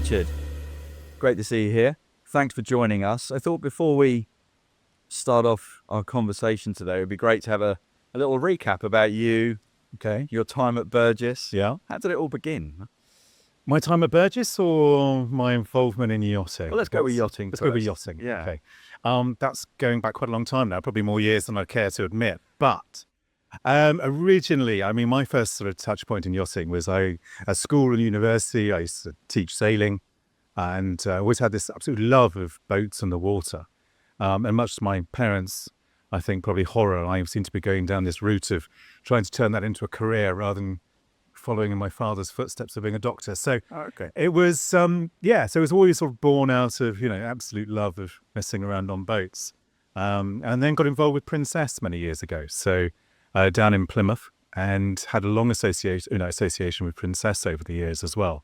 Richard, great to see you here. Thanks for joining us. I thought before we start off our conversation today, it would be great to have a little recap about you, your time at Burgess. Yeah. How did it all begin? My time at Burgess or my involvement in yachting? Well, let's go with yachting Let's first. go with yachting. Yeah. Okay. That's going back quite a long time now, probably more years than I care to admit. But originally, my first sort of touch point in yachting was at school and university. I used to teach sailing and always had this absolute love of boats and the water. And much to my parents, I think probably horror, I seem to be going down this route of trying to turn that into a career rather than following in my father's footsteps of being a doctor. So it was, so it was always sort of born out of, absolute love of messing around on boats. And then got involved with Princess many years ago. So down in Plymouth, and had a long association with Princess over the years as well.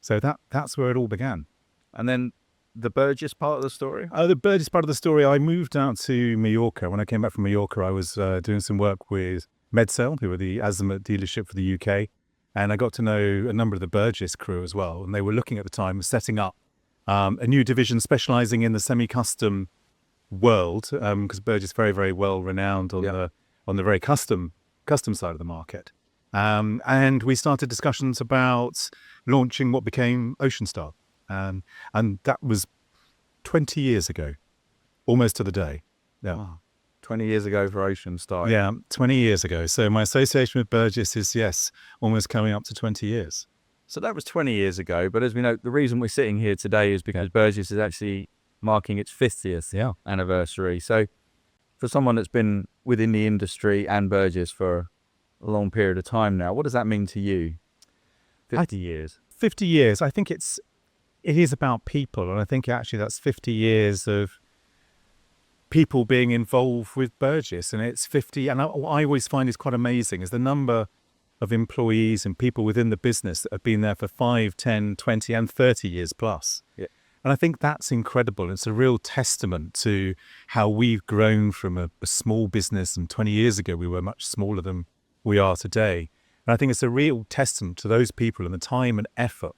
So that's where it all began. And then the Burgess part of the story? The Burgess part of the story, I moved out to Mallorca. When I came back from Mallorca, I was doing some work with Medsail, who were the Azimut dealership for the UK. And I got to know a number of the Burgess crew as well. And they were looking at the time of setting up a new division specialising in the semi-custom world, because Burgess is very, very well renowned on the very custom side of the market. And we started discussions about launching what became Ocean Star. And that was 20 years ago, almost to the day. Yeah. Wow. 20 years ago for Ocean Star. Yeah, 20 years ago. So my association with Burgess is, almost coming up to 20 years. So that was 20 years ago. But as we know, the reason we're sitting here today is because Burgess is actually marking its 50th anniversary. So for someone that's been within the industry and Burgess for a long period of time now, what does that mean to you? 50 years. 50 years. I think it is about people. And I think actually that's 50 years of people being involved with Burgess. And it's 50. And what I always find is quite amazing is the number of employees and people within the business that have been there for 5, 10, 20 and 30 years plus. Yeah. And I think that's incredible. It's a real testament to how we've grown from a small business. And 20 years ago, we were much smaller than we are today. And I think it's a real testament to those people and the time and effort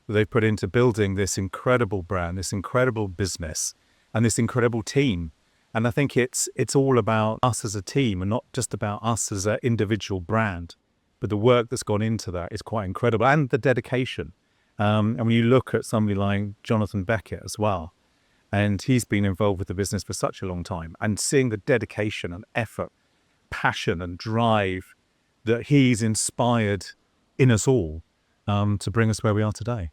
that they've put into building this incredible brand, this incredible business, and this incredible team. And I think it's all about us as a team and not just about us as an individual brand. But the work that's gone into that is quite incredible, and the dedication. And when you look at somebody like Jonathan Beckett as well, and he's been involved with the business for such a long time, and seeing the dedication and effort, passion and drive that he's inspired in us all to bring us where we are today.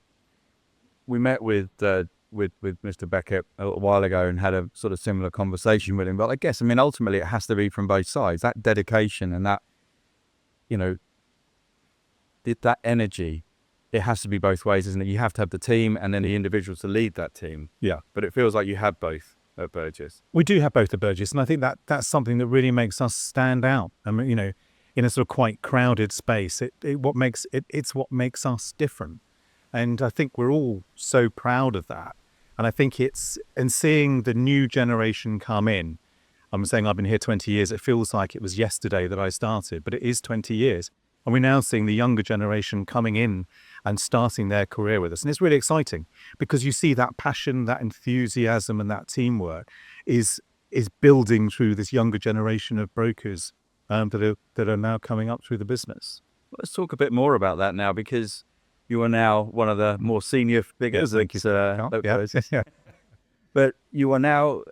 We met with Mr. Beckett a little while ago and had a sort of similar conversation with him. But I guess, ultimately it has to be from both sides. That dedication and that, that energy, it has to be both ways, isn't it? You have to have the team and then the individuals to lead that team. Yeah. But it feels like you have both at Burgess. We do have both at Burgess. And I think that's something that really makes us stand out. In a sort of quite crowded space, it's what makes us different. And I think we're all so proud of that. And I think seeing the new generation come in, I'm saying I've been here 20 years, it feels like it was yesterday that I started, but it is 20 years. And we're now seeing the younger generation coming in and starting their career with us. And it's really exciting because you see that passion, that enthusiasm and that teamwork is building through this younger generation of brokers that are now coming up through the business. Let's talk a bit more about that now, because you are now one of the more senior figures. But you are now,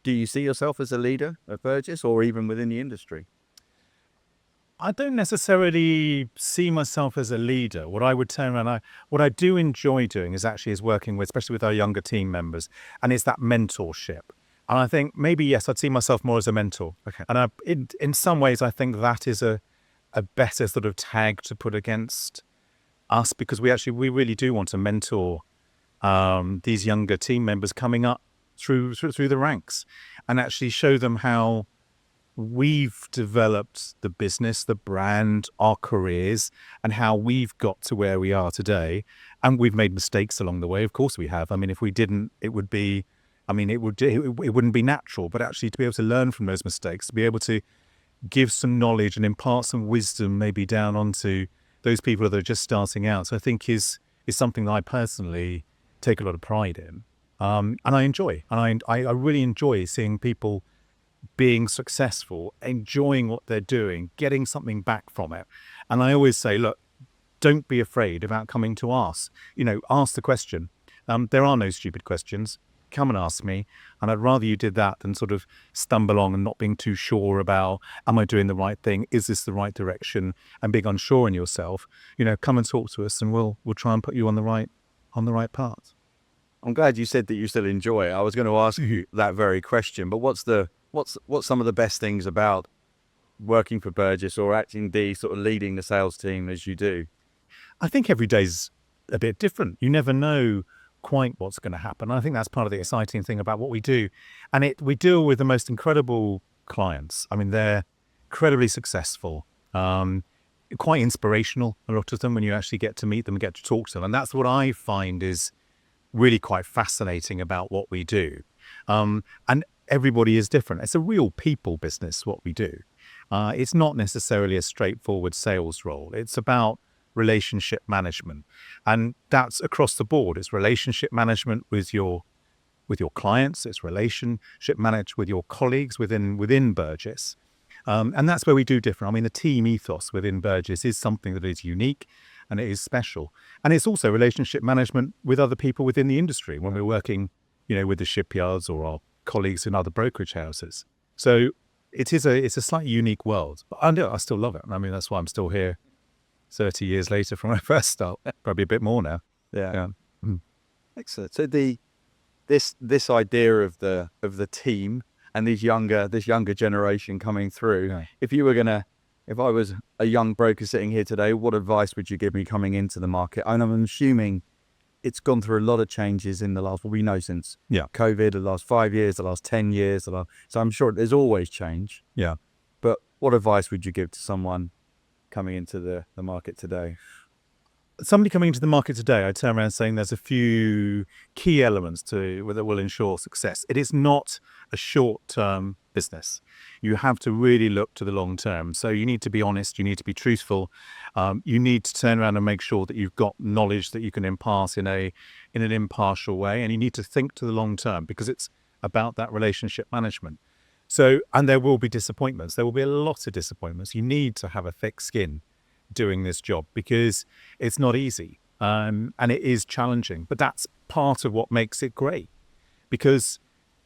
do you see yourself as a leader at Burgess or even within the industry? I don't necessarily see myself as a leader. What I would turn around, what I do enjoy doing is working with, especially with our younger team members, and it's that mentorship. And I think maybe, yes, I'd see myself more as a mentor. Okay. And in some ways, I think that is a better sort of tag to put against us, because we really do want to mentor these younger team members coming up through the ranks and actually show them how we've developed the business, the brand, our careers, and how we've got to where we are today. And we've made mistakes along the way. Of course we have. If we didn't, it wouldn't be natural. But actually to be able to learn from those mistakes, to be able to give some knowledge and impart some wisdom maybe down onto those people that are just starting out, so I think is is something that I personally take a lot of pride in, and I enjoy. And I really enjoy seeing people being successful, enjoying what they're doing, getting something back from it. And I always say, look, don't be afraid about coming to us. Ask the question. There are no stupid questions. Come and ask me. And I'd rather you did that than sort of stumble on and not being too sure about, am I doing the right thing? Is this the right direction? And being unsure in yourself. Come and talk to us, and we'll try and put you on the right path. I'm glad you said that you still enjoy it. I was going to ask you that very question, but what's some of the best things about working for Burgess, or actually sort of leading the sales team as you do? I think every day's a bit different. You never know quite what's going to happen. I think that's part of the exciting thing about what we do. And we deal with the most incredible clients. I mean, they're incredibly successful, quite inspirational, a lot of them, when you actually get to meet them and get to talk to them. And that's what I find is really quite fascinating about what we do. And everybody is different. It's a real people business, what we do. It's not necessarily a straightforward sales role. It's about relationship management, and that's across the board. It's relationship management with your clients. It's relationship managed with your colleagues within Burgess, and that's where we do differ. I mean, the team ethos within Burgess is something that is unique, and it is special. And it's also relationship management with other people within the industry when we're working, with the shipyards or our colleagues in other brokerage houses. So it's a slightly unique world, but I still love it. I mean, that's why I'm still here 30 years later from when I first start, probably a bit more now. Yeah. Excellent. So this idea of the team and this younger generation coming through, if I was a young broker sitting here today, what advice would you give me coming into the market? And I'm assuming it's gone through a lot of changes in the last, we know since COVID, the last 5 years, the last 10 years, so I'm sure there's always change. Yeah. But what advice would you give to someone coming into the market today? Somebody coming into the market today, I turn around saying there's a few key elements that will ensure success. It is not a short-term business. You have to really look to the long term. So you need to be honest, you need to be truthful. You need to turn around and make sure that you've got knowledge that you can impart in an impartial way. And you need to think to the long term, because it's about that relationship management. So, and there will be disappointments. There will be a lot of disappointments. You need to have a thick skin doing this job, because it's not easy, and it is challenging. But that's part of what makes it great, because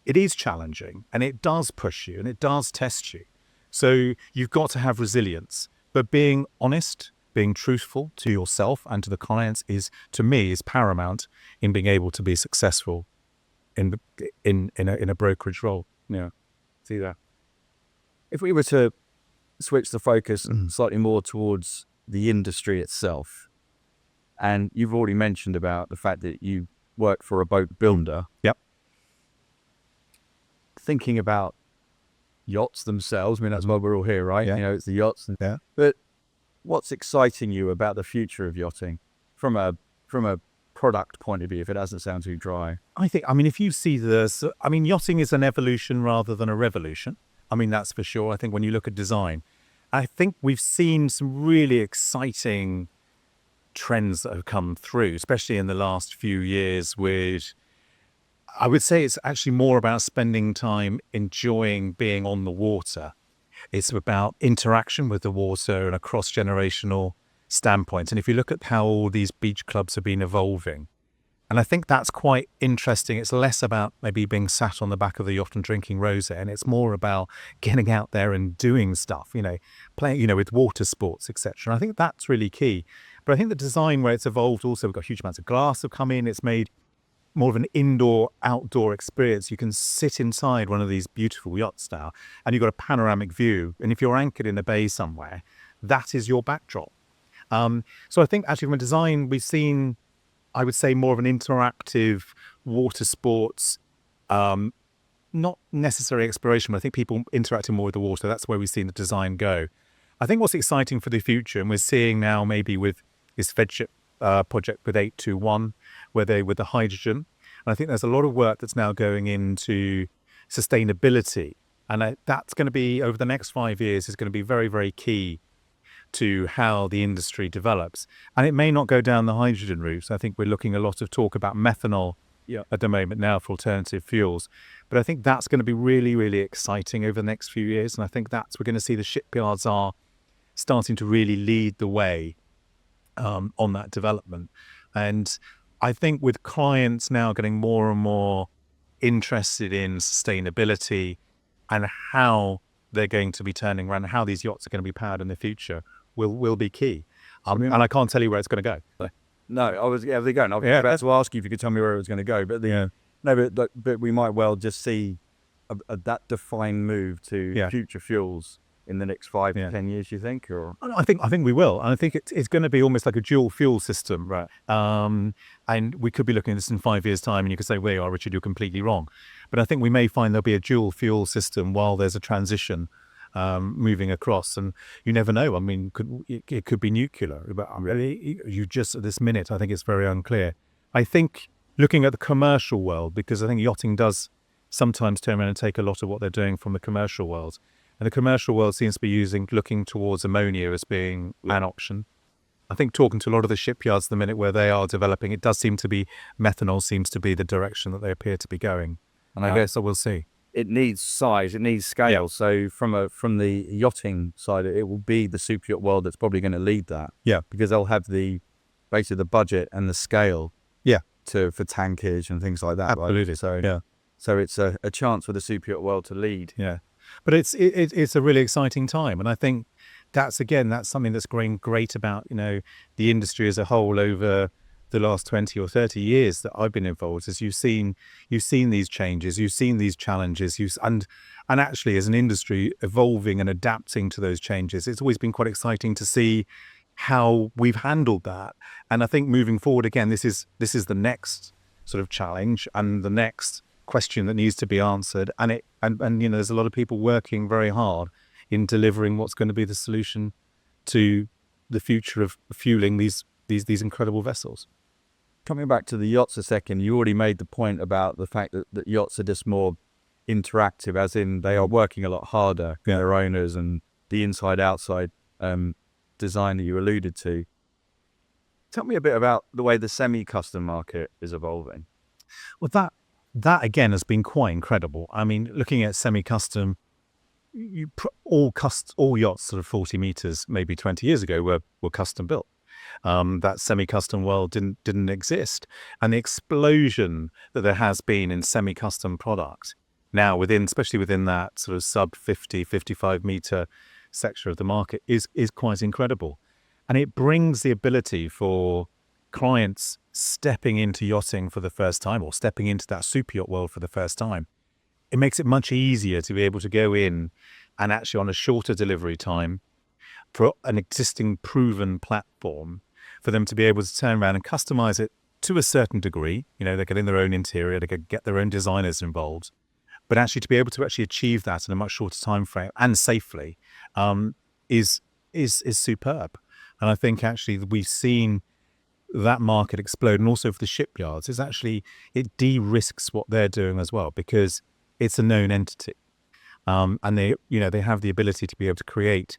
it is challenging and it does push you and it does test you. So you've got to have resilience. But being honest, being truthful to yourself and to the clients is paramount in being able to be successful in a brokerage role. Yeah. See that. If we were to switch the focus slightly more towards the industry itself, and you've already mentioned about the fact that you work for a boat builder. Yep. Thinking about yachts themselves, I mean, that's why we're all here, right? Yeah. It's the yachts. Yeah. But what's exciting you about the future of yachting from a product point of view, if it doesn't sound too dry? If you see yachting is an evolution rather than a revolution. I mean, that's for sure. I think when you look at design, I think we've seen some really exciting trends that have come through, especially in the last few years. I would say it's actually more about spending time enjoying being on the water. It's about interaction with the water and a cross-generational standpoint. And if you look at how all these beach clubs have been evolving, and I think that's quite interesting. It's less about maybe being sat on the back of the yacht and drinking rosé, and it's more about getting out there and doing stuff, playing, with water sports, etc. And I think that's really key. But I think the design where it's evolved also, we've got huge amounts of glass have come in. It's made more of an indoor-outdoor experience. You can sit inside one of these beautiful yachts now, and you've got a panoramic view. And if you're anchored in a bay somewhere, that is your backdrop. So I think actually from a design, we've seen, I would say, more of an interactive water sports, not necessarily exploration, but I think people interacting more with the water. That's where we've seen the design go. I think what's exciting for the future, and we're seeing now maybe with this Fedship project with 821, with the hydrogen, and I think there's a lot of work that's now going into sustainability, and that's going to be, over the next 5 years, is going to be very, very key to how the industry develops. And it may not go down the hydrogen route. I think we're looking a lot of talk about methanol at the moment now for alternative fuels. But I think that's going to be really, really exciting over the next few years. And I think we're going to see the shipyards are starting to really lead the way on that development. And I think with clients now getting more and more interested in sustainability and how they're going to be turning around, how these yachts are going to be powered in the future will be key. And I can't tell you where it's going to go. No, they're going. I was about to ask you if you could tell me where it was going to go, but but we might well just see that defined move to future fuels in the next 5 to 10 years, you think? Or I think we will. And I think it's going to be almost like a dual fuel system. Right. And we could be looking at this in 5 years' time and you could say, well, Richard, you're completely wrong. But I think we may find there'll be a dual fuel system while there's a transition moving across. And you never know. I mean, it could be nuclear. But really, you just at this minute, I think it's very unclear. I think looking at the commercial world, because I think yachting does sometimes turn around and take a lot of what they're doing from the commercial world. And the commercial world seems to be looking towards ammonia as being an option. I think talking to a lot of the shipyards at the minute where they are developing, it does seem to be methanol seems to be the direction that they appear to be going. And I guess we'll see. It needs size, it needs scale. Yeah. So from the yachting side, it will be the super yacht world that's probably going to lead that. Yeah. Because they'll have basically the budget and the scale. Yeah. For tankage and things like that. Absolutely. Right? So it's a chance for the super yacht world to lead. Yeah. But it's a really exciting time. And I think that's something that's growing great about, the industry as a whole over the last 20 or 30 years that I've been involved, as you've seen these changes, you've seen these challenges, and actually as an industry evolving and adapting to those changes. It's always been quite exciting to see how we've handled that. And I think moving forward, again, this is the next sort of challenge and the next question that needs to be answered, and there's a lot of people working very hard in delivering what's going to be the solution to the future of fueling these incredible vessels. Coming back to the yachts a second, you already made the point about the fact that yachts are just more interactive, as in they are working a lot harder, their owners, and the inside-outside design that you alluded to. Tell me a bit about the way the semi-custom market is evolving. Well, that again has been quite incredible. I mean, looking at semi-custom, all yachts sort of 40 meters, maybe 20 years ago, were custom built. That semi-custom world didn't exist, and the explosion that there has been in semi-custom product now, especially within that sort of sub 50, 55 meter sector of the market, is quite incredible, and it brings the ability for clients stepping into yachting for the first time, or stepping into that super yacht world for the first time. It makes it much easier to be able to go in and actually on a shorter delivery time for an existing proven platform, for them to be able to turn around and customize it to a certain degree. They get in their own interior, they could get their own designers involved, but actually to be able to actually achieve that in a much shorter time frame and safely is superb. And I think actually we've seen that market explode, and also for the shipyards, it de-risks what they're doing as well, because it's a known entity, and they have the ability to be able to create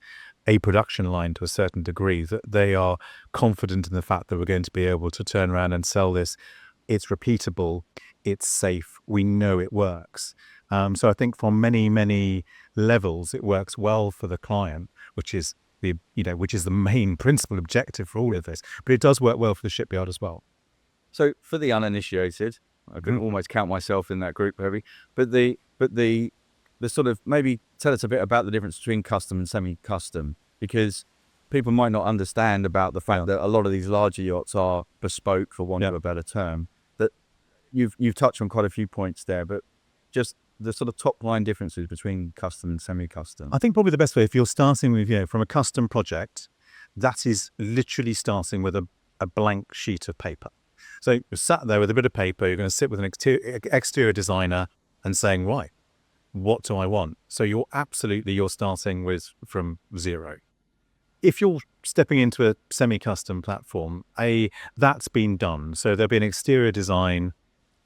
a production line to a certain degree that they are confident in the fact that we're going to be able to turn around and sell this. It's repeatable, it's safe, we know it works. So I think from many levels it works well for the client, which is the main principal objective for all of this. But it does work well for the shipyard as well. So for the uninitiated, I can almost count myself in that group, maybe. But the sort of, maybe tell us a bit about the difference between custom and semi-custom, because people might not understand about the fact that a lot of these larger yachts are bespoke, for want of a better term. That you've touched on quite a few points there, but just the sort of top line differences between custom and semi-custom. I think probably the best way, if you're starting with, from a custom project, that is literally starting with a blank sheet of paper. So you're sat there with a bit of paper, you're going to sit with an exterior designer and saying, right, what do I want? So you're starting from zero. If you're stepping into a semi-custom platform, that's been done. So there'll be an exterior design.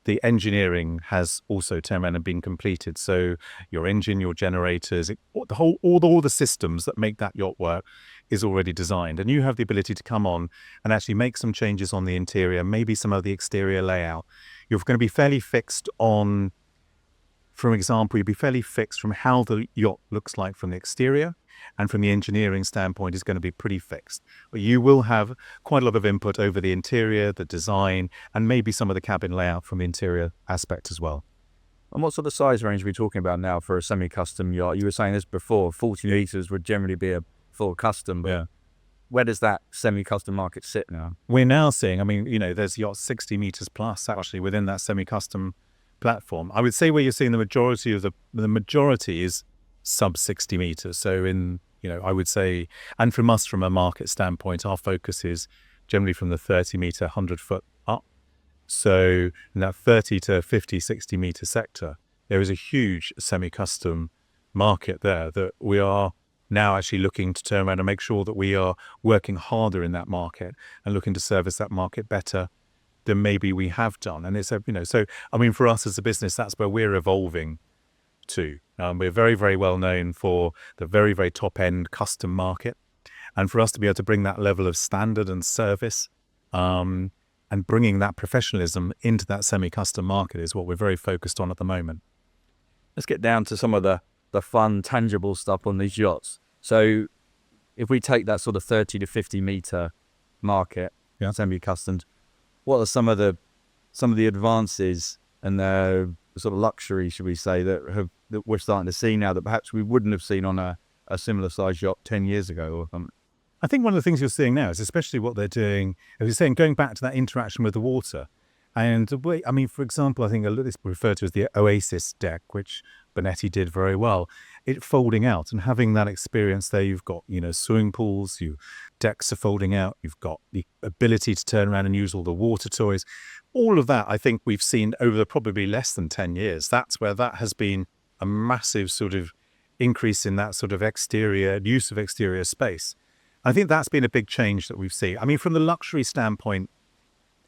The engineering has also turned around and been completed. So your engine, your generators, all the systems that make that yacht work is already designed, and you have the ability to come on and actually make some changes on the interior, maybe some of the exterior layout. You're going to be fairly fixed on, for example, you'll be fairly fixed from how the yacht looks like from the exterior, and from the engineering standpoint is going to be pretty fixed. But you will have quite a lot of input over the interior, the design, and maybe some of the cabin layout from the interior aspect as well. And what sort of size range are we talking about now for a semi-custom yacht? You were saying this before, 40 meters would generally be a full custom. But where does that semi-custom market sit now? We're now seeing, I mean, there's yachts 60 meters plus actually within that semi-custom platform. I would say where you're seeing the majority of the majority is sub 60 meters. So I would say, and from us, from a market standpoint, our focus is generally from the 30 meter, 100 foot up. So in that 30 to 50, 60 meter sector, there is a huge semi-custom market there that we are now actually looking to turn around and make sure that we are working harder in that market and looking to service that market better than maybe we have done. And it's, so, I mean, for us as a business, that's where we're evolving to. We're very, very well known for the very, very top end custom market. And for us to be able to bring that level of standard and service, and bringing that professionalism into that semi-custom market is what we're very focused on at the moment. Let's get down to some of the fun, tangible stuff on these yachts. So if we take that sort of 30 to 50 meter market, semi-customed, what are some of the advances and the sort of luxury, should we say, that we're starting to see now that perhaps we wouldn't have seen on a similar size yacht 10 years ago or something? I think one of the things you're seeing now is especially what they're doing, as you're saying, going back to that interaction with the water. And the way, I mean, for example, I think this referred to as the Oasis deck, which Bonetti did very well. It folding out and having that experience there. You've got, swimming pools, decks are folding out. You've got the ability to turn around and use all the water toys. All of that, I think we've seen over probably less than 10 years. That's where that has been a massive sort of increase in that sort of use of exterior space. I think that's been a big change that we've seen. I mean, from the luxury standpoint,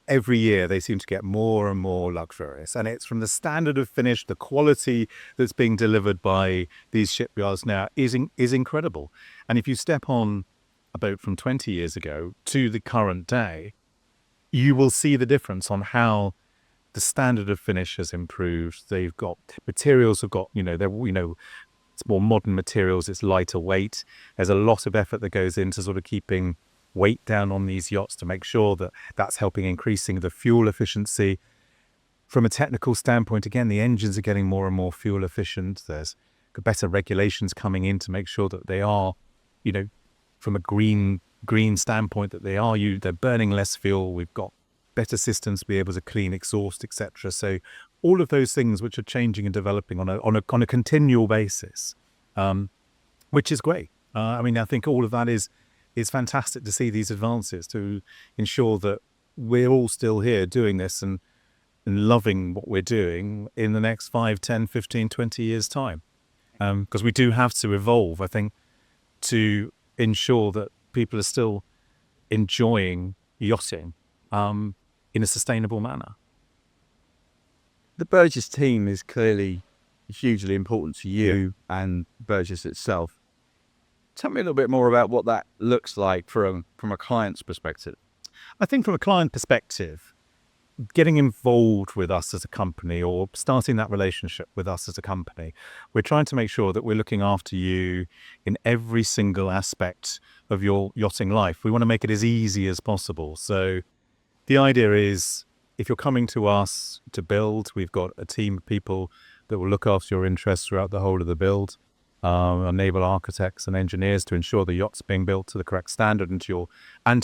every year they seem to get more and more luxurious, and it's from the standard of finish, the quality that's being delivered by these shipyards now is incredible. And if you step on a boat from 20 years ago to the current day, you will see the difference on how the standard of finish has improved. They've got materials have got, it's more modern materials, it's lighter weight. There's a lot of effort that goes into sort of keeping weight down on these yachts to make sure that that's helping increasing the fuel efficiency. From a technical standpoint, again, the engines are getting more and more fuel efficient. There's better regulations coming in to make sure that they are, from a green standpoint, that they're burning less fuel. We've got better systems to be able to clean exhaust, etc. So all of those things which are changing and developing on a continual basis, which is great. I mean, I think all of that is fantastic to see these advances to ensure that we're all still here doing this and loving what we're doing in the next 5, 10, 15, 20 years' time. Because we do have to evolve, I think, to ensure that people are still enjoying yachting in a sustainable manner. The Burgess team is clearly hugely important to you and Burgess itself. Tell me a little bit more about what that looks like from a client's perspective. I think from a client perspective, getting involved with us as a company or starting that relationship with us as a company, we're trying to make sure that we're looking after you in every single aspect of your yachting life. We want to make it as easy as possible. So the idea is, if you're coming to us to build, we've got a team of people that will look after your interests throughout the whole of the build. Our naval architects and engineers to ensure the yacht's being built to the correct standard and to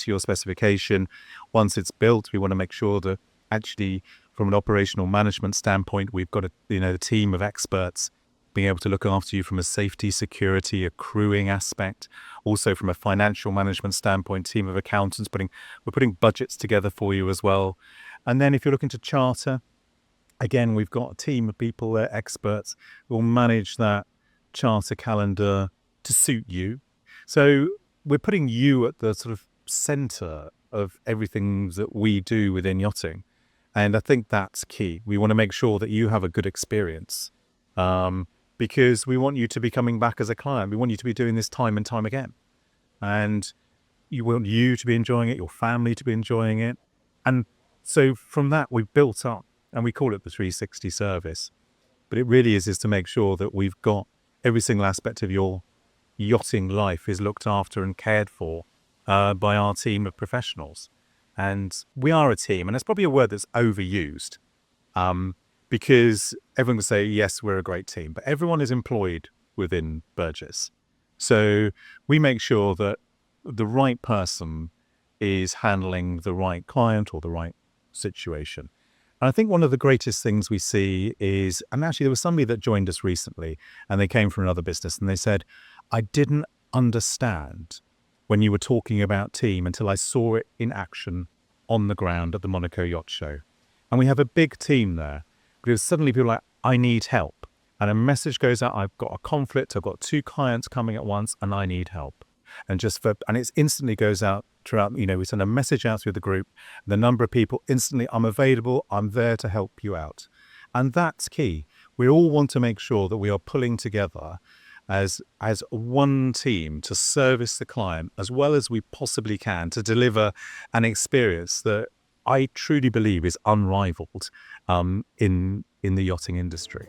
your specification. Once it's built, we want to make sure that actually, from an operational management standpoint, we've got a team of experts being able to look after you from a safety, security, a crewing aspect. Also from a financial management standpoint, team of accountants, we're putting budgets together for you as well. And then if you're looking to charter, again, we've got a team of people, they're experts, who will manage that charter calendar to suit you. So we're putting you at the sort of center of everything that we do within yachting. And I think that's key. We want to make sure that you have a good experience, because we want you to be coming back as a client. We want you to be doing this time and time again. and you want you to be enjoying it, your family to be enjoying it. And so from that, we've built up, and we call it the 360 service. But it really is to make sure that we've got every single aspect of your yachting life is looked after and cared for by our team of professionals. And we are a team, and that's probably a word that's overused because everyone will say, yes, we're a great team, but everyone is employed within Burgess. So we make sure that the right person is handling the right client or the right situation. And I think one of the greatest things we see is, and actually there was somebody that joined us recently and they came from another business and they said, I didn't understand when you were talking about team until I saw it in action on the ground at the Monaco Yacht Show. And we have a big team there because suddenly people are like, I need help. And a message goes out, I've got a conflict, I've got 2 clients coming at once and I need help. And it instantly goes out throughout, we send a message out through the group, the number of people instantly, I'm available, I'm there to help you out. And that's key. We all want to make sure that we are pulling together as one team to service the client as well as we possibly can to deliver an experience that I truly believe is unrivaled in the yachting industry.